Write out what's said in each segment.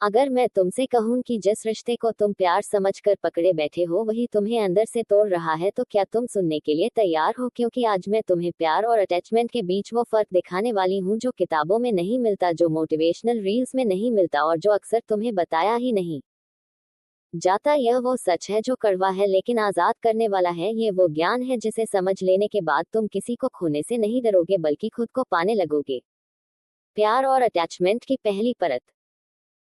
अगर मैं तुमसे कहूं कि जिस रिश्ते को तुम प्यार समझकर पकड़े बैठे हो वही तुम्हें अंदर से तोड़ रहा है, तो क्या तुम सुनने के लिए तैयार हो? क्योंकि आज मैं तुम्हें प्यार और अटैचमेंट के बीच वो फर्क दिखाने वाली हूँ जो किताबों में नहीं मिलता, जो मोटिवेशनल रील्स में नहीं मिलता और जो अक्सर तुम्हें बताया ही नहीं जाता। यह वो सच है जो कड़वा है लेकिन आजाद करने वाला है। ये वो ज्ञान है जिसे समझ लेने के बाद तुम किसी को खोने से नहीं डरोगे बल्कि खुद को पाने लगोगे। प्यार और अटैचमेंट की पहली परत।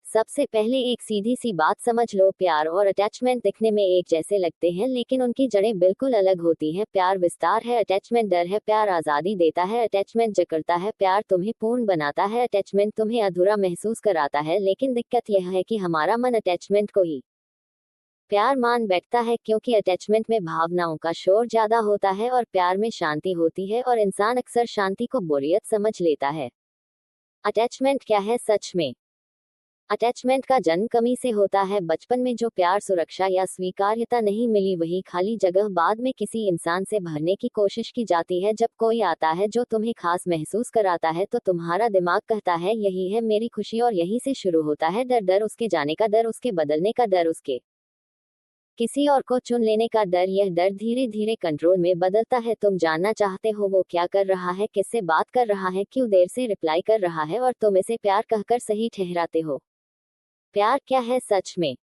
सबसे पहले एक सीधी सी बात समझ लो, प्यार और अटैचमेंट दिखने में एक जैसे लगते हैं लेकिन उनकी जड़ें बिल्कुल अलग होती हैं। प्यार विस्तार है, अटैचमेंट डर है। प्यार आजादी देता है, अटैचमेंट जकड़ता है। प्यार तुम्हें पूर्ण बनाता है, अटैचमेंट तुम्हें अधूरा महसूस कराता है। लेकिन दिक्कत यह है कि हमारा मन अटैचमेंट को ही प्यार मान बैठता है, क्योंकि अटैचमेंट में भावनाओं का शोर ज्यादा होता है और प्यार में शांति होती है, और इंसान अक्सर शांति को बोरियत समझ लेता है। अटैचमेंट क्या है सच में? अटैचमेंट का जन्म कमी से होता है। बचपन में जो प्यार, सुरक्षा या स्वीकार्यता नहीं मिली वही खाली जगह बाद में किसी इंसान से भरने की कोशिश की जाती है। जब कोई आता है जो तुम्हें खास महसूस कराता है तो तुम्हारा दिमाग कहता है यही है मेरी खुशी, और यहीं से शुरू होता है डर। डर उसके जाने का डर, उसके बदलने का डर, उसके किसी और को चुन लेने का डर। यह डर धीरे धीरे कंट्रोल में बदलता है। तुम जानना चाहते हो वो क्या कर रहा है, किससे बात कर रहा है, क्यों देर से रिप्लाई कर रहा है, और तुम इसे प्यार कहकर सही ठहराते हो। प्यार क्या है सच में?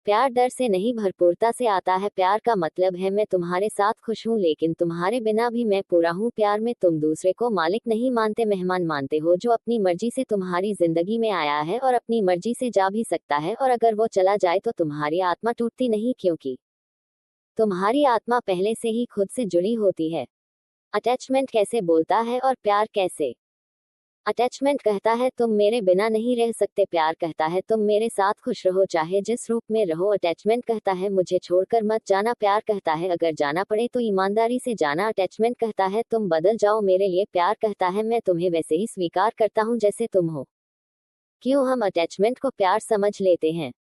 प्यार डर से नहीं, भरपूरता से आता है। प्यार का मतलब है मैं तुम्हारे साथ खुश हूँ लेकिन तुम्हारे बिना भी मैं पूरा हूँ। प्यार में तुम दूसरे को मालिक नहीं मानते, मेहमान मानते हो जो अपनी मर्जी से तुम्हारी जिंदगी में आया है और अपनी मर्जी से जा भी सकता है, और अगर वो चला जाए तो तुम्हारी आत्मा टूटती नहीं, क्योंकि तुम्हारी आत्मा पहले से ही खुद से जुड़ी होती है। अटैचमेंट कैसे बोलता है और प्यार कैसे? अटैचमेंट कहता है तुम मेरे बिना नहीं रह सकते। प्यार कहता है तुम मेरे साथ खुश रहो चाहे जिस रूप में रहो। अटैचमेंट कहता है मुझे छोड़कर मत जाना। प्यार कहता है अगर जाना पड़े तो ईमानदारी से जाना। अटैचमेंट कहता है तुम बदल जाओ मेरे लिए। प्यार कहता है मैं तुम्हें वैसे ही स्वीकार करता हूँ जैसे तुम हो। क्यों हम अटैचमेंट को प्यार समझ लेते हैं?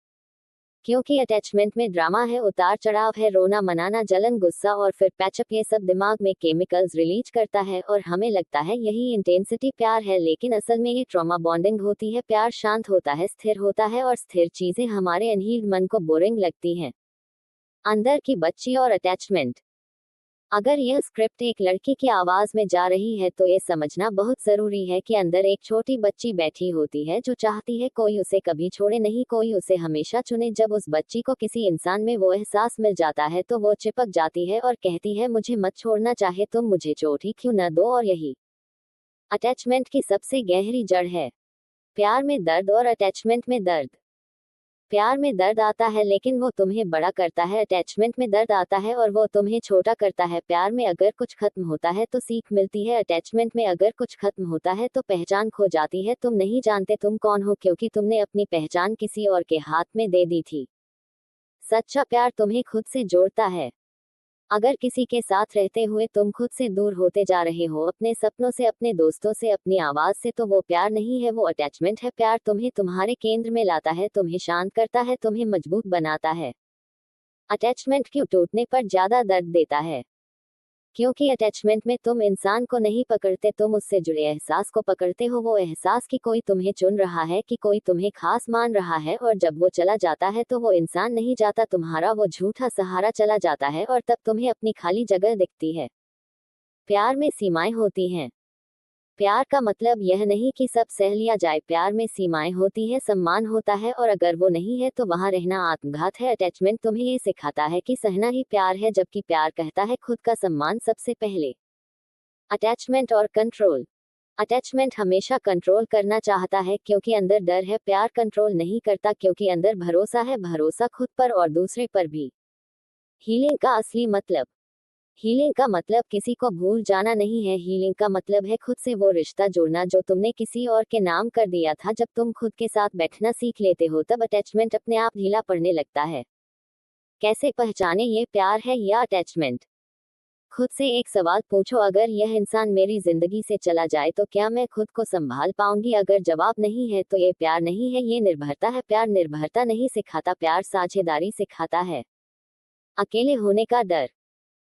क्योंकि अटैचमेंट में ड्रामा है, उतार चढ़ाव है, रोना मनाना, जलन, गुस्सा और फिर पैचअप। ये सब दिमाग में केमिकल्स रिलीज करता है और हमें लगता है यही इंटेंसिटी प्यार है, लेकिन असल में ये ट्रॉमा बॉन्डिंग होती है। प्यार शांत होता है, स्थिर होता है, और स्थिर चीजें हमारे अनहील्ड मन को बोरिंग लगती हैं। अंदर की बच्ची और अटैचमेंट। अगर यह स्क्रिप्ट एक लड़की की आवाज में जा रही है तो ये समझना बहुत जरूरी है कि अंदर एक छोटी बच्ची बैठी होती है जो चाहती है कोई उसे कभी छोड़े नहीं, कोई उसे हमेशा चुने। जब उस बच्ची को किसी इंसान में वो एहसास मिल जाता है तो वो चिपक जाती है और कहती है मुझे मत छोड़ना, चाहे तुम मुझे चोट ही क्यों न दो। और यही अटैचमेंट की सबसे गहरी जड़ है। प्यार में दर्द और अटैचमेंट में दर्द। प्यार में दर्द आता है लेकिन वो तुम्हें बड़ा करता है। अटैचमेंट में दर्द आता है और वो तुम्हें छोटा करता है। प्यार में अगर कुछ खत्म होता है तो सीख मिलती है, अटैचमेंट में अगर कुछ खत्म होता है तो पहचान खो जाती है। तुम नहीं जानते तुम कौन हो क्योंकि तुमने अपनी पहचान किसी और के हाथ में दे दी थी। सच्चा प्यार तुम्हें खुद से जोड़ता है। अगर किसी के साथ रहते हुए तुम खुद से दूर होते जा रहे हो, अपने सपनों से, अपने दोस्तों से, अपनी आवाज से, तो वो प्यार नहीं है, वो अटैचमेंट है। प्यार तुम्हें तुम्हारे केंद्र में लाता है, तुम्हें शांत करता है, तुम्हें मजबूत बनाता है। अटैचमेंट क्यों टूटने पर ज्यादा दर्द देता है? क्योंकि अटैचमेंट में तुम इंसान को नहीं पकड़ते, तुम उससे जुड़े एहसास को पकड़ते हो। वो एहसास कि कोई तुम्हें चुन रहा है, कि कोई तुम्हें खास मान रहा है, और जब वो चला जाता है तो वो इंसान नहीं जाता, तुम्हारा वो झूठा सहारा चला जाता है, और तब तुम्हें अपनी खाली जगह दिखती है। प्यार में सीमाएं होती हैं। प्यार का मतलब यह नहीं कि सब सह लिया जाए। प्यार में सीमाएं होती है, सम्मान होता है, और अगर वो नहीं है तो वहां रहना आत्मघात है। अटैचमेंट तुम्हें ये सिखाता है कि सहना ही प्यार है, जबकि प्यार कहता है खुद का सम्मान सबसे पहले। अटैचमेंट और कंट्रोल। अटैचमेंट हमेशा कंट्रोल करना चाहता है क्योंकि अंदर डर है। प्यार कंट्रोल नहीं करता क्योंकि अंदर भरोसा है, भरोसा खुद पर और दूसरे पर भी। हीलिंग का असली मतलब। हीलिंग का मतलब किसी को भूल जाना नहीं है। हीलिंग का मतलब है खुद से वो रिश्ता जोड़ना जो तुमने किसी और के नाम कर दिया था। जब तुम खुद के साथ बैठना सीख लेते हो तब अटैचमेंट अपने आप ढीला पड़ने लगता है। कैसे पहचाने ये प्यार है या अटैचमेंट? खुद से एक सवाल पूछो, अगर यह इंसान मेरी जिंदगी से चला जाए तो क्या मैं खुद को संभाल पाऊंगी? अगर जवाब नहीं है तो ये प्यार नहीं है, ये निर्भरता है। प्यार निर्भरता नहीं सिखाता, प्यार साझेदारी सिखाता है। अकेले होने का डर।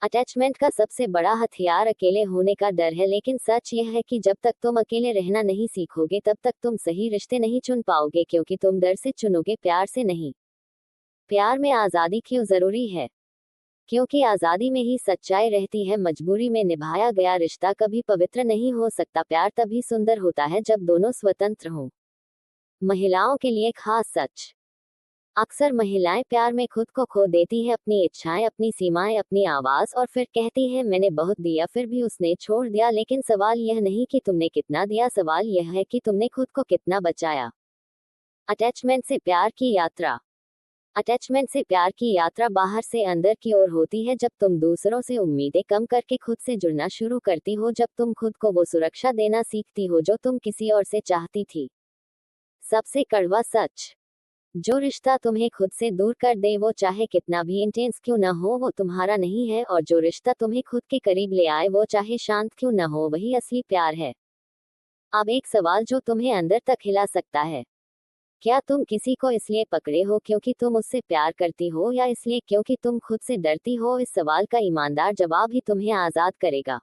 अटैचमेंट का सबसे बड़ा हथियार अकेले होने का डर है, लेकिन सच यह है कि जब तक तुम अकेले रहना नहीं सीखोगे तब तक तुम सही रिश्ते नहीं चुन पाओगे, क्योंकि तुम डर से चुनोगे, प्यार से नहीं। प्यार में आजादी क्यों जरूरी है? क्योंकि आजादी में ही सच्चाई रहती है। मजबूरी में निभाया गया रिश्ता कभी पवित्र नहीं हो सकता। प्यार तभी सुंदर होता है जब दोनों स्वतंत्र हों। महिलाओं के लिए खास सच। अक्सर महिलाएं प्यार में खुद को खो देती हैं, अपनी इच्छाएं, अपनी सीमाएं, अपनी आवाज, और फिर कहती हैं मैंने बहुत दिया फिर भी उसने छोड़ दिया। लेकिन सवाल यह नहीं कि तुमने कितना दिया, सवाल यह है कि तुमने खुद को कितना बचाया। अटैचमेंट से प्यार की यात्रा। अटैचमेंट से प्यार की यात्रा बाहर से अंदर की ओर होती है। जब तुम दूसरों से उम्मीदें कम करके खुद से जुड़ना शुरू करती हो, जब तुम खुद को वो सुरक्षा देना सीखती हो जो तुम किसी और से चाहती थी। सबसे कड़वा सच। जो रिश्ता तुम्हें खुद से दूर कर दे, वो चाहे कितना भी इंटेंस क्यों न हो, वो तुम्हारा नहीं है। और जो रिश्ता तुम्हें खुद के करीब ले आए, वो चाहे शांत क्यों न हो, वही असली प्यार है। अब एक सवाल जो तुम्हें अंदर तक हिला सकता है। क्या तुम किसी को इसलिए पकड़े हो क्योंकि तुम उससे प्यार करती हो, या इसलिए क्योंकि तुम खुद से डरती हो? इस सवाल का ईमानदार जवाब ही तुम्हें आजाद करेगा।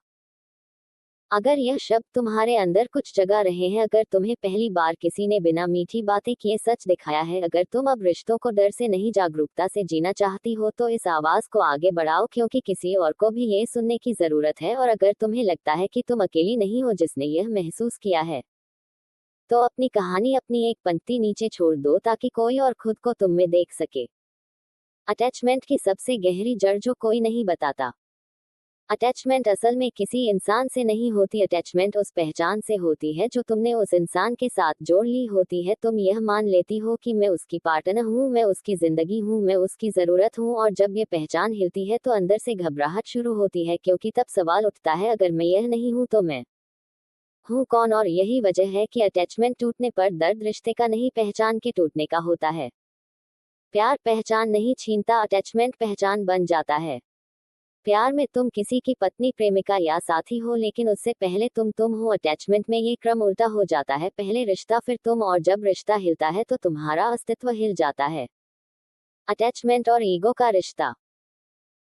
अगर यह शब्द तुम्हारे अंदर कुछ जगा रहे हैं, अगर तुम्हें पहली बार किसी ने बिना मीठी बातें किए सच दिखाया है, अगर तुम अब रिश्तों को डर से नहीं जागरूकता से जीना चाहती हो, तो इस आवाज को आगे बढ़ाओ, क्योंकि किसी और को भी ये सुनने की जरूरत है। और अगर तुम्हें लगता है कि तुम अकेली नहीं हो जिसने यह महसूस किया है, तो अपनी कहानी अपनी एक पंक्ति नीचे छोड़ दो, ताकि कोई और खुद को तुम में देख सके। अटैचमेंट की सबसे गहरी जड़ जो कोई नहीं बताता। अटैचमेंट असल में किसी इंसान से नहीं होती। अटैचमेंट उस पहचान से होती है जो तुमने उस इंसान के साथ जोड़ ली होती है। तुम यह मान लेती हो कि मैं उसकी पार्टनर हूँ, मैं उसकी जिंदगी हूँ, मैं उसकी जरूरत हूँ। और जब ये पहचान हिलती है तो अंदर से घबराहट शुरू होती है, क्योंकि तब सवाल उठता है अगर मैं यह नहीं हूँ तो मैं हूँ कौन? और यही वजह है कि अटैचमेंट टूटने पर दर्द रिश्ते का नहीं, पहचान के टूटने का होता है। प्यार पहचान नहीं छीनता, अटैचमेंट पहचान बन जाता है। प्यार में तुम किसी की पत्नी, प्रेमिका या साथी हो, लेकिन उससे पहले तुम हो। अटैचमेंट में ये क्रम उल्टा हो जाता है, पहले रिश्ता फिर तुम, और जब रिश्ता हिलता है तो तुम्हारा अस्तित्व हिल जाता है। अटैचमेंट और ईगो का रिश्ता।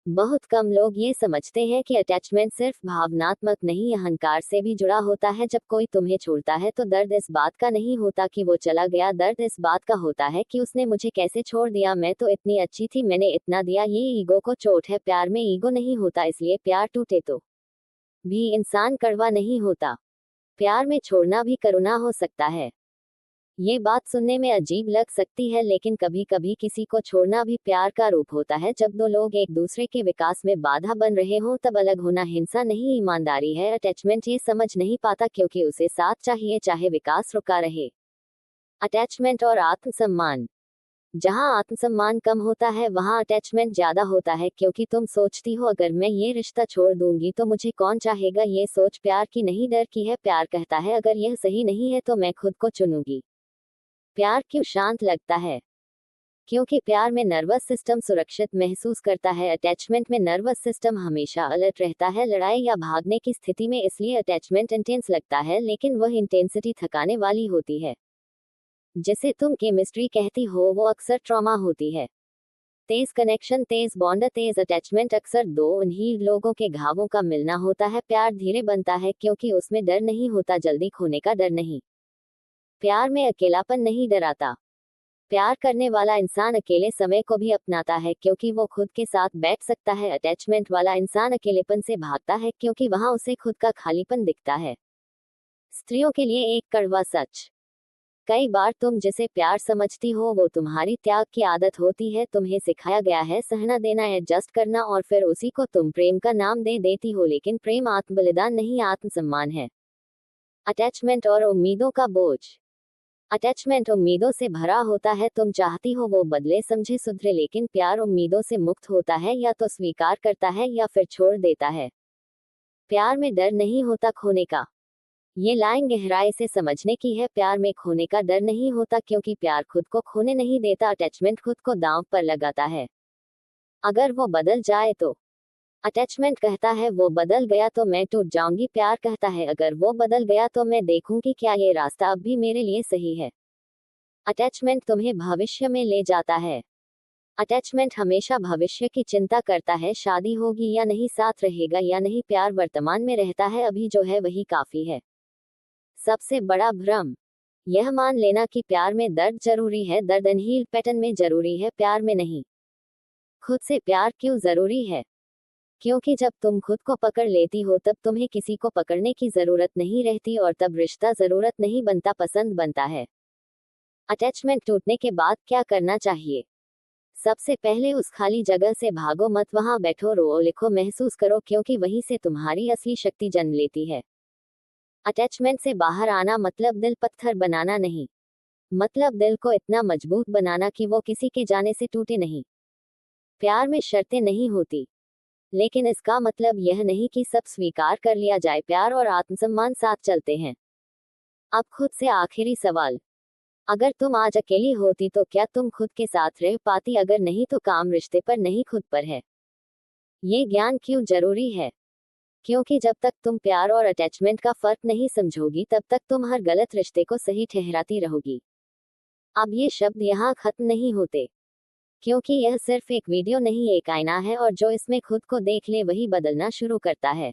बहुत कम लोग ये समझते हैं कि अटैचमेंट सिर्फ भावनात्मक नहीं, अहंकार से भी जुड़ा होता है। जब कोई तुम्हें छोड़ता है तो दर्द इस बात का नहीं होता कि वो चला गया, दर्द इस बात का होता है कि उसने मुझे कैसे छोड़ दिया, मैं तो इतनी अच्छी थी, मैंने इतना दिया। ये ईगो को चोट है। प्यार में ईगो नहीं होता, इसलिए प्यार टूटे तो भी इंसान कड़वा नहीं होता। प्यार में छोड़ना भी करुणा हो सकता है। ये बात सुनने में अजीब लग सकती है, लेकिन कभी कभी किसी को छोड़ना भी प्यार का रूप होता है। जब दो लोग एक दूसरे के विकास में बाधा बन रहे हों, तब अलग होना हिंसा नहीं, ईमानदारी है। अटैचमेंट ये समझ नहीं पाता क्योंकि उसे साथ चाहिए, चाहे विकास रुका रहे। अटैचमेंट और आत्मसम्मान। जहां आत्मसम्मान कम होता है वहां अटैचमेंट ज्यादा होता है, क्योंकि तुम सोचती हो अगर मैं ये रिश्ता छोड़ दूंगी तो मुझे कौन चाहेगा। ये सोच प्यार की नहीं, डर की है। प्यार कहता है अगर यह सही नहीं है तो मैं खुद को चुनूंगी। प्यार क्यों शांत लगता है? क्योंकि प्यार में नर्वस सिस्टम सुरक्षित महसूस करता है। अटैचमेंट में नर्वस सिस्टम हमेशा अलर्ट रहता है, लड़ाई या भागने की स्थिति में। इसलिए अटैचमेंट इंटेंस लगता है, लेकिन वह इंटेंसिटी थकाने वाली होती है। जिसे तुम केमिस्ट्री कहती हो वो अक्सर ट्रॉमा होती है। तेज कनेक्शन, तेज बॉन्ड, तेज अटैचमेंट अक्सर दो उन्हीं लोगों के घावों का मिलना होता है। प्यार धीरे बनता है क्योंकि उसमें डर नहीं होता, जल्दी खोने का डर नहीं। प्यार में अकेलापन नहीं डराता। प्यार करने वाला इंसान अकेले समय को भी अपनाता है क्योंकि वो खुद के साथ बैठ सकता है। अटैचमेंट वाला इंसान अकेलेपन से भागता है क्योंकि वहां उसे खुद का खालीपन दिखता है। स्त्रियों के लिए एक कड़वा सच। कई बार तुम जिसे प्यार समझती हो वो तुम्हारी त्याग की आदत होती है। तुम्हें सिखाया गया है सहना, देना, एडजस्ट करना, और फिर उसी को तुम प्रेम का नाम दे देती हो। लेकिन प्रेम आत्मबलिदान नहीं, आत्मसम्मान है। अटैचमेंट और उम्मीदों का बोझ। अटैचमेंट उम्मीदों से भरा होता है। तुम चाहती हो वो बदले, समझे, सुधरे, लेकिन प्यार उम्मीदों से मुक्त होता है। या तो स्वीकार करता है या फिर छोड़ देता है। प्यार में डर नहीं होता खोने का। ये लाइन गहराई से समझने की है। प्यार में खोने का डर नहीं होता क्योंकि प्यार खुद को खोने नहीं देता, अटैचमेंट खुद को दांव पर लगाता है। अगर वो बदल जाए तो। अटैचमेंट कहता है वो बदल गया तो मैं टूट जाऊंगी। प्यार कहता है अगर वो बदल गया तो मैं देखूंगी क्या ये रास्ता अब भी मेरे लिए सही है। अटैचमेंट तुम्हें भविष्य में ले जाता है। अटैचमेंट हमेशा भविष्य की चिंता करता है, शादी होगी या नहीं, साथ रहेगा या नहीं। प्यार वर्तमान में रहता है, अभी जो है वही काफी है। सबसे बड़ा भ्रम यह मान लेना कि प्यार में दर्द जरूरी है, दर्द अनहील्ड पैटर्न में जरूरी है, प्यार में नहीं। खुद से प्यार क्यों जरूरी है? क्योंकि जब तुम खुद को पकड़ लेती हो तब तुम्हें किसी को पकड़ने की जरूरत नहीं रहती, और तब रिश्ता जरूरत नहीं बनता, पसंद बनता है। अटैचमेंट टूटने के बाद क्या करना चाहिए? सबसे पहले उस खाली जगह से भागो मत, वहां बैठो, रो, लिखो, महसूस करो, क्योंकि वहीं से तुम्हारी असली शक्ति जन्म लेती है। अटैचमेंट से बाहर आना मतलब दिल पत्थर बनाना नहीं, मतलब दिल को इतना मजबूत बनाना कि वो किसी के जाने से टूटे नहीं। प्यार में शर्तें नहीं होती, लेकिन इसका मतलब यह नहीं कि सब स्वीकार कर लिया जाए। प्यार और आत्मसम्मान साथ चलते हैं। अब खुद से आखिरी सवाल, अगर तुम आज अकेली होती तो क्या तुम खुद के साथ रह पाती? अगर नहीं तो काम रिश्ते पर नहीं, खुद पर है। ये ज्ञान क्यों जरूरी है? क्योंकि जब तक तुम प्यार और अटैचमेंट का फर्क नहीं समझोगी तब तक तुम हर गलत रिश्ते को सही ठहराती रहोगी। अब ये शब्द यहाँ खत्म नहीं होते, क्योंकि यह सिर्फ एक वीडियो नहीं, एक आईना है, और जो इसमें खुद को देख ले वही बदलना शुरू करता है।